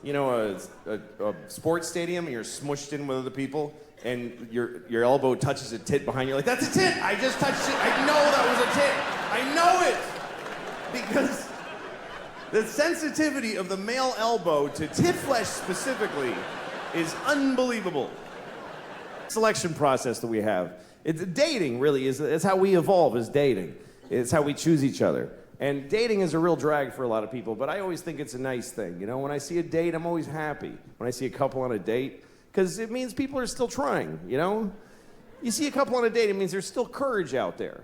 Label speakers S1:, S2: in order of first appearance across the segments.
S1: you know, a sports stadium and you're smushed in with other people and your elbow touches a tit behind you. Like, that's a tit! I just touched it. I know that was a tit. I know it! Because the sensitivity of the male elbow to tit flesh specifically is unbelievable. Selection process that we have. It's dating, really, it's how we evolve as dating. It's how we choose each other. And dating is a real drag for a lot of people, but I always think it's a nice thing. You know, when I see a date, I'm always happy. When I see a couple on a date, because it means people are still trying, you know? You see a couple on a date, it means there's still courage out there.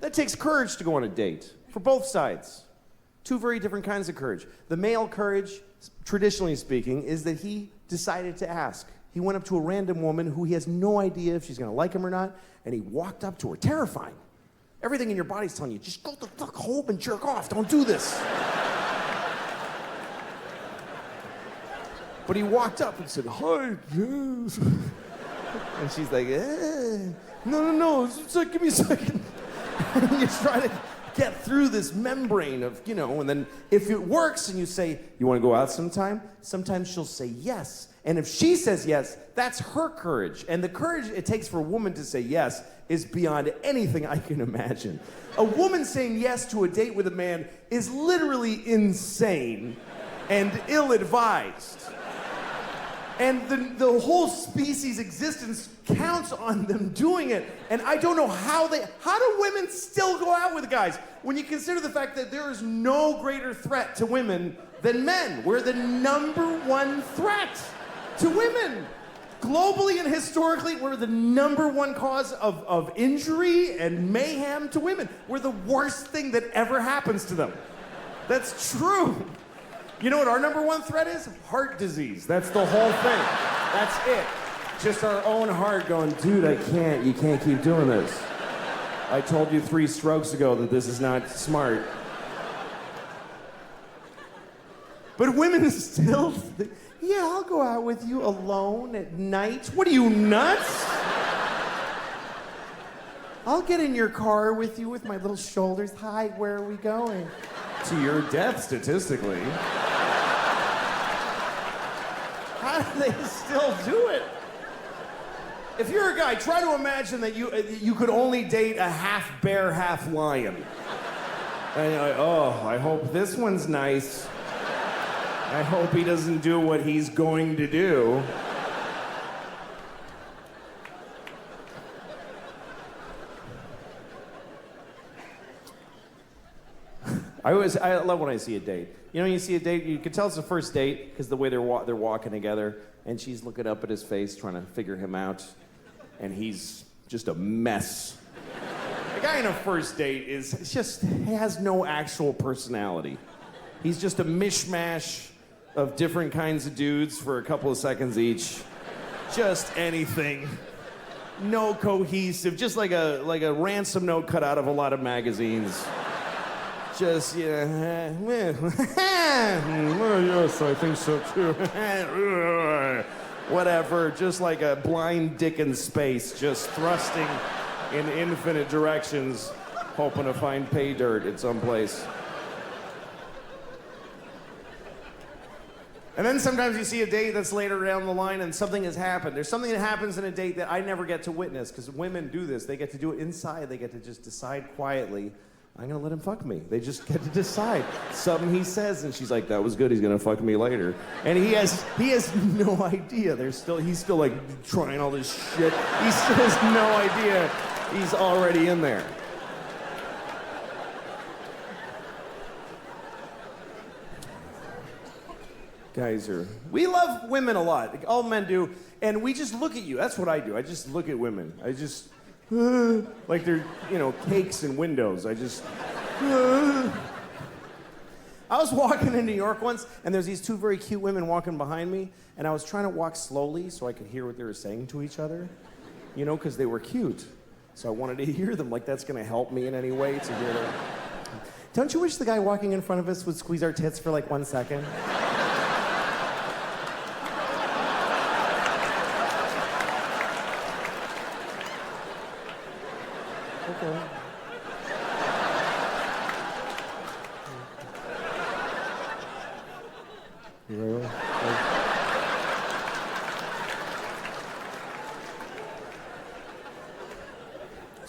S1: That takes courage to go on a date, for both sides. Two very different kinds of courage. The male courage, traditionally speaking, is that he decided to ask. He went up to a random woman who he has no idea if she's gonna like him or not, and he walked up to her, terrifying. Everything in your body's telling you, just go the fuck home and jerk off, don't do this. But he walked up and said, hi, yes. And she's like, no, it's like, give me a second. And you try to get through this membrane of, you know, and then if it works and you say, you wanna go out sometime? Sometimes she'll say yes. And if she says yes, that's her courage. And the courage it takes for a woman to say yes is beyond anything I can imagine. A woman saying yes to a date with a man is literally insane and ill-advised. And the whole species' existence counts on them doing it. And I don't know how do women still go out with guys? When you consider the fact that there is no greater threat to women than men. We're the #1 threat to women. Globally and historically, we're the #1 cause of injury and mayhem to women. We're the worst thing that ever happens to them. That's true. You know what our #1 threat is? Heart disease. That's the whole thing. That's it. Just our own heart going, dude, you can't keep doing this. I told you 3 strokes ago that this is not smart. But women still think, yeah, I'll go out with you alone at night. What are you, nuts? I'll get in your car with you with my little shoulders. Hi, where are we going? To your death, statistically. How do they still do it? If you're a guy, try to imagine that you could only date a half bear, half lion. And you're like, oh, I hope this one's nice. I hope he doesn't do what he's going to do. I love when I see a date. You know, you see a date, you can tell it's a first date because the way they're walking together, and she's looking up at his face, trying to figure him out, and he's just a mess. A guy in a first date he has no actual personality. He's just a mishmash of different kinds of dudes for a couple of seconds each. Just anything. No cohesive, just like a ransom note cut out of a lot of magazines. Just, yeah, well, yes, I think so too. Whatever, just like a blind dick in space, just thrusting in infinite directions, hoping to find pay dirt at some place. And then sometimes you see a date that's later down the line and something has happened. There's something that happens in a date that I never get to witness, because women do this. They get to do it inside. They get to just decide quietly, I'm gonna let him fuck me. They just get to decide. Something he says, and she's like, that was good, he's gonna fuck me later. And he has no idea. He's still like trying all this shit. He still has no idea he's already in there. We love women a lot. All men do. And we just look at you. That's what I do. I just look at women. I just, like they're, cakes and windows. I was walking in New York once, and there's these 2 very cute women walking behind me, and I was trying to walk slowly so I could hear what they were saying to each other, because they were cute. So I wanted to hear them, like that's gonna help me in any way to hear them. Don't you wish the guy walking in front of us would squeeze our tits for like 1 second? Okay. It's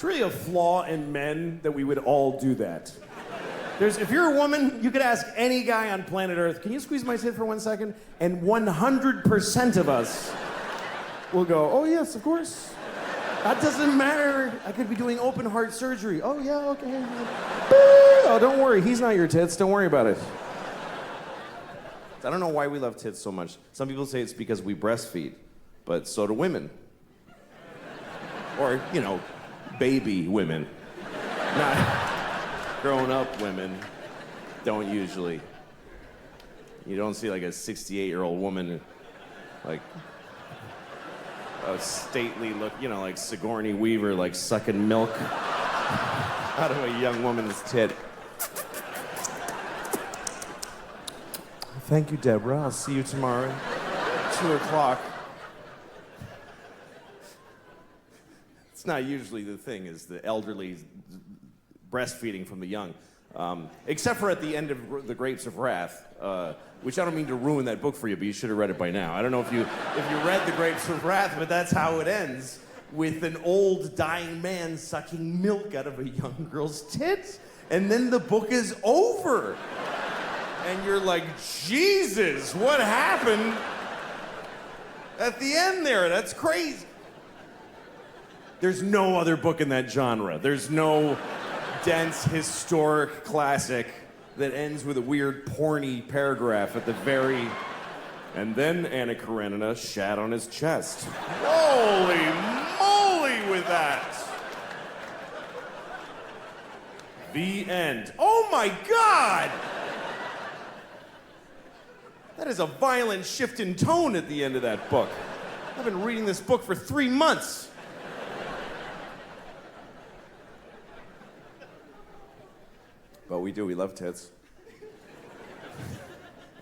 S1: really a flaw in men that we would all do that. If you're a woman, you could ask any guy on planet Earth, can you squeeze my tit for 1 second? And 100% of us will go, oh yes, of course. That doesn't matter. I could be doing open heart surgery. Oh yeah, okay. Oh, don't worry, he's not your tits, don't worry about it. I don't know why we love tits so much. Some people say it's because we breastfeed, but so do women. Or, baby women. Not grown-up women don't usually. You don't see like a 68-year-old woman, like a stately look, like Sigourney Weaver, like sucking milk out of a young woman's tit. Thank you, Deborah. I'll see you tomorrow, 2 o'clock. It's not usually the thing, is the elderly breastfeeding from the young. Except for at the end of The Grapes of Wrath, which I don't mean to ruin that book for you, but you should have read it by now. I don't know if you read The Grapes of Wrath, but that's how it ends, with an old dying man sucking milk out of a young girl's tits, and then the book is over. And you're like, Jesus, what happened at the end there? That's crazy. There's no other book in that genre. There's no dense, historic classic that ends with a weird, porny paragraph at the very... And then Anna Karenina shat on his chest. Holy moly with that! The end. Oh my God! That is a violent shift in tone at the end of that book. I've been reading this book for 3 months. But we do, we love tits.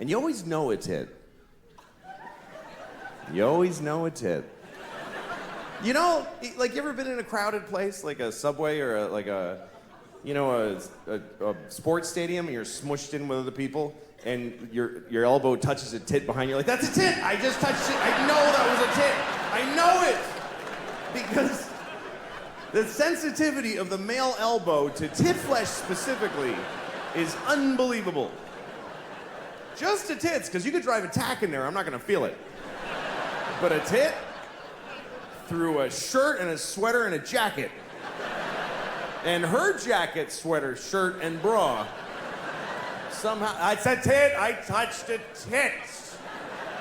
S1: And you always know a tit. You always know a tit. You ever been in a crowded place, like a subway or a sports stadium, and you're smushed in with other people, and your elbow touches a tit behind you, like, that's a tit! I just touched it! I know that was a tit! I know it! Because the sensitivity of the male elbow to tit flesh specifically is unbelievable. Just to tits, because you could drive a tack in there, I'm not gonna feel it. But a tit, through a shirt and a sweater and a jacket, and her jacket, sweater, shirt, and bra, somehow, it's a tit, I touched a tit.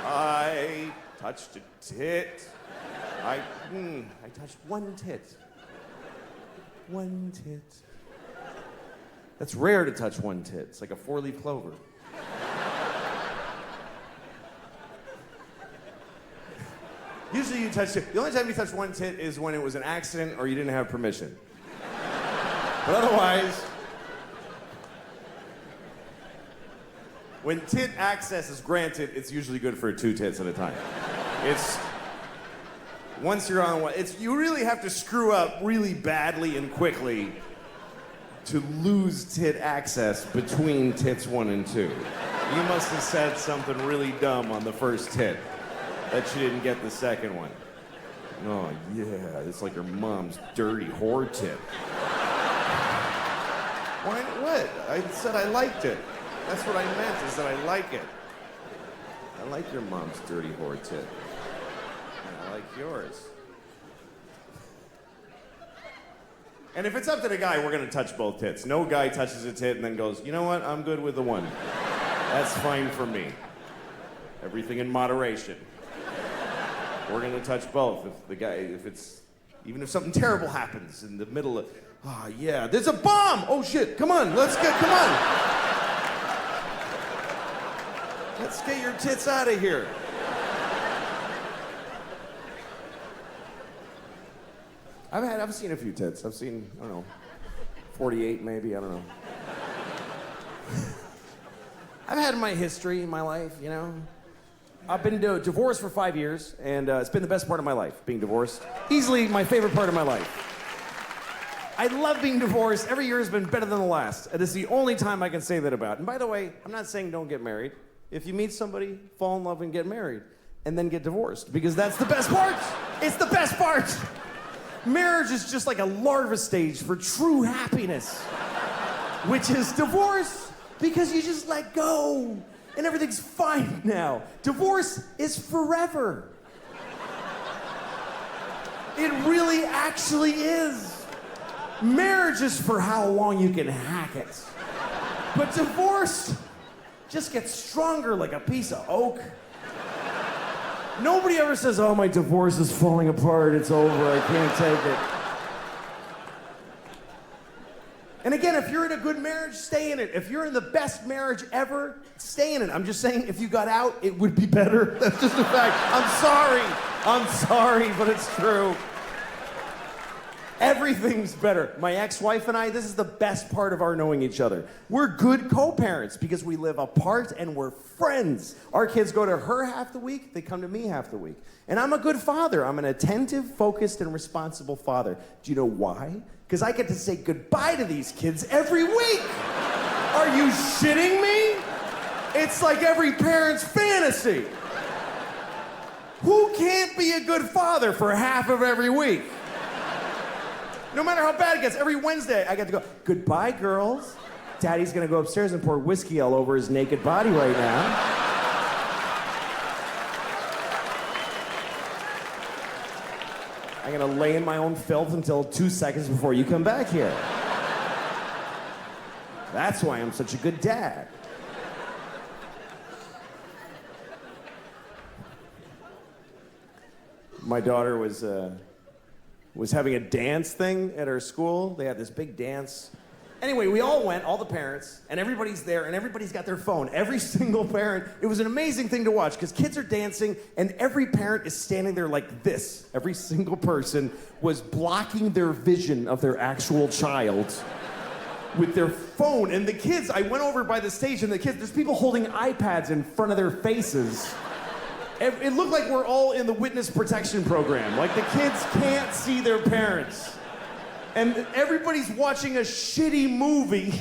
S1: I touched a tit. I touched one tit. One tit. That's rare to touch one tit. It's like a 4-leaf clover. Usually you touch it. The only time you touch one tit is when it was an accident or you didn't have permission. But otherwise, when tit access is granted, it's usually good for 2 tits at a time. Once you're on one, you really have to screw up really badly and quickly to lose tit access between tits 1 and 2. You must have said something really dumb on the first tit that you didn't get the second one. Oh yeah, it's like your mom's dirty whore tit. Why, what? I said I liked it. That's what I meant, is that I like it. I like your mom's dirty whore tit. And I like yours. And if it's up to the guy, we're gonna touch both tits. No guy touches a tit and then goes, you know what, I'm good with the one. That's fine for me. Everything in moderation. We're gonna touch both. Even if something terrible happens in the middle of, yeah, there's a bomb! Oh shit, come on, come on. Let's get your tits out of here. I've seen a few tits. I've seen, 48 maybe, I don't know. I've had my history in my life, I've been divorced for 5 years, and it's been the best part of my life, being divorced. Easily my favorite part of my life. I love being divorced. Every year has been better than the last. And this is the only time I can say that about. And by the way, I'm not saying don't get married. if you meet somebody, fall in love and get married, and then get divorced, because that's the best part. It's the best part. Marriage is just like a larva stage for true happiness, which is divorce, because you just let go and everything's fine now. Divorce is forever. It really actually is. Marriage is for how long you can hack it. But divorce just gets stronger like a piece of oak. Nobody ever says, oh, my divorce is falling apart, it's over, I can't take it. And again, if you're in a good marriage, stay in it. If you're in the best marriage ever, stay in it. I'm just saying, if you got out, it would be better. That's just a fact. I'm sorry, but it's true. Everything's better. My ex-wife and I, this is the best part of our knowing each other. We're good co-parents because we live apart and we're friends. Our kids go to her half the week, they come to me half the week. And I'm a good father. I'm an attentive, focused, and responsible father. Do you know why? Because I get to say goodbye to these kids every week. Are you shitting me? It's like every parent's fantasy. Who can't be a good father for half of every week? No matter how bad it gets, every Wednesday I get to go, goodbye, girls. Daddy's gonna go upstairs and pour whiskey all over his naked body right now. I'm gonna lay in my own filth until 2 seconds before you come back here. That's why I'm such a good dad. My daughter was having a dance thing at her school. They had this big dance. Anyway, we all went, all the parents, and everybody's there, and everybody's got their phone. Every single parent. It was an amazing thing to watch, because kids are dancing, and every parent is standing there like this. Every single person was blocking their vision of their actual child with their phone. And the kids, I went over by the stage, and the kids, there's people holding iPads in front of their faces. It looked like we're all in the witness protection program. Like the kids can't see their parents. And everybody's watching a shitty movie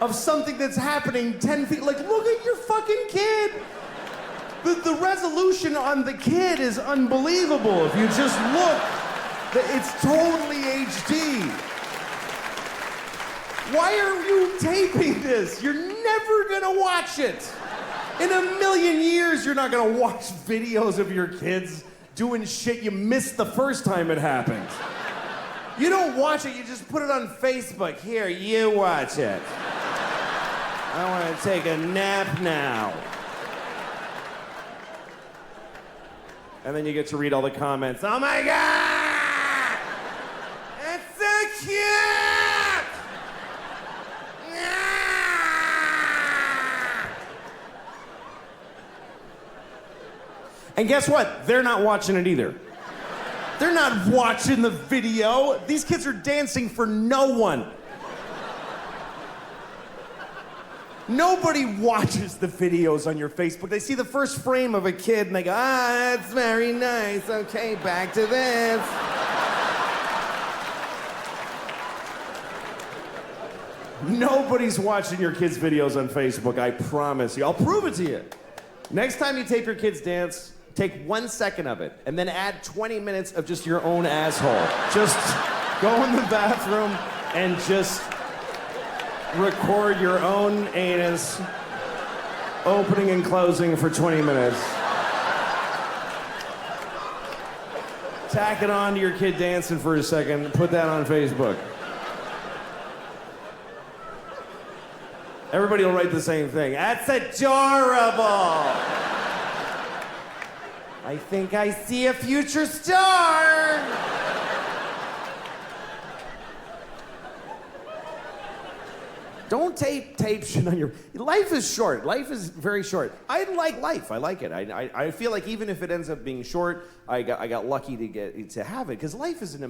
S1: of something that's happening 10 feet. Like, look at your fucking kid. The resolution on the kid is unbelievable. If you just look, it's totally HD. Why are you taping this? You're never gonna watch it. In a million years, you're not gonna watch videos of your kids doing shit you missed the first time it happened. You don't watch it, you just put it on Facebook. Here, you watch it. I wanna take a nap now. And then you get to read all the comments. Oh my God! It's so cute! And guess what? They're not watching it either. They're not watching the video. These kids are dancing for no one. Nobody watches the videos on your Facebook. They see the first frame of a kid and they go, ah, that's very nice. Okay, back to this. Nobody's watching your kids' videos on Facebook, I promise you. I'll prove it to you. Next time you tape your kids dance, take 1 second of it, and then add 20 minutes of just your own asshole. Just go in the bathroom and just record your own anus opening and closing for 20 minutes. Tack it on to your kid dancing for a second, put that on Facebook. Everybody will write the same thing. That's adorable. I think I see a future star. Don't tape shit on your... Life is short. Life is very short. I like life. I like it. I feel like even if it ends up being short, I got lucky to have it, because life is an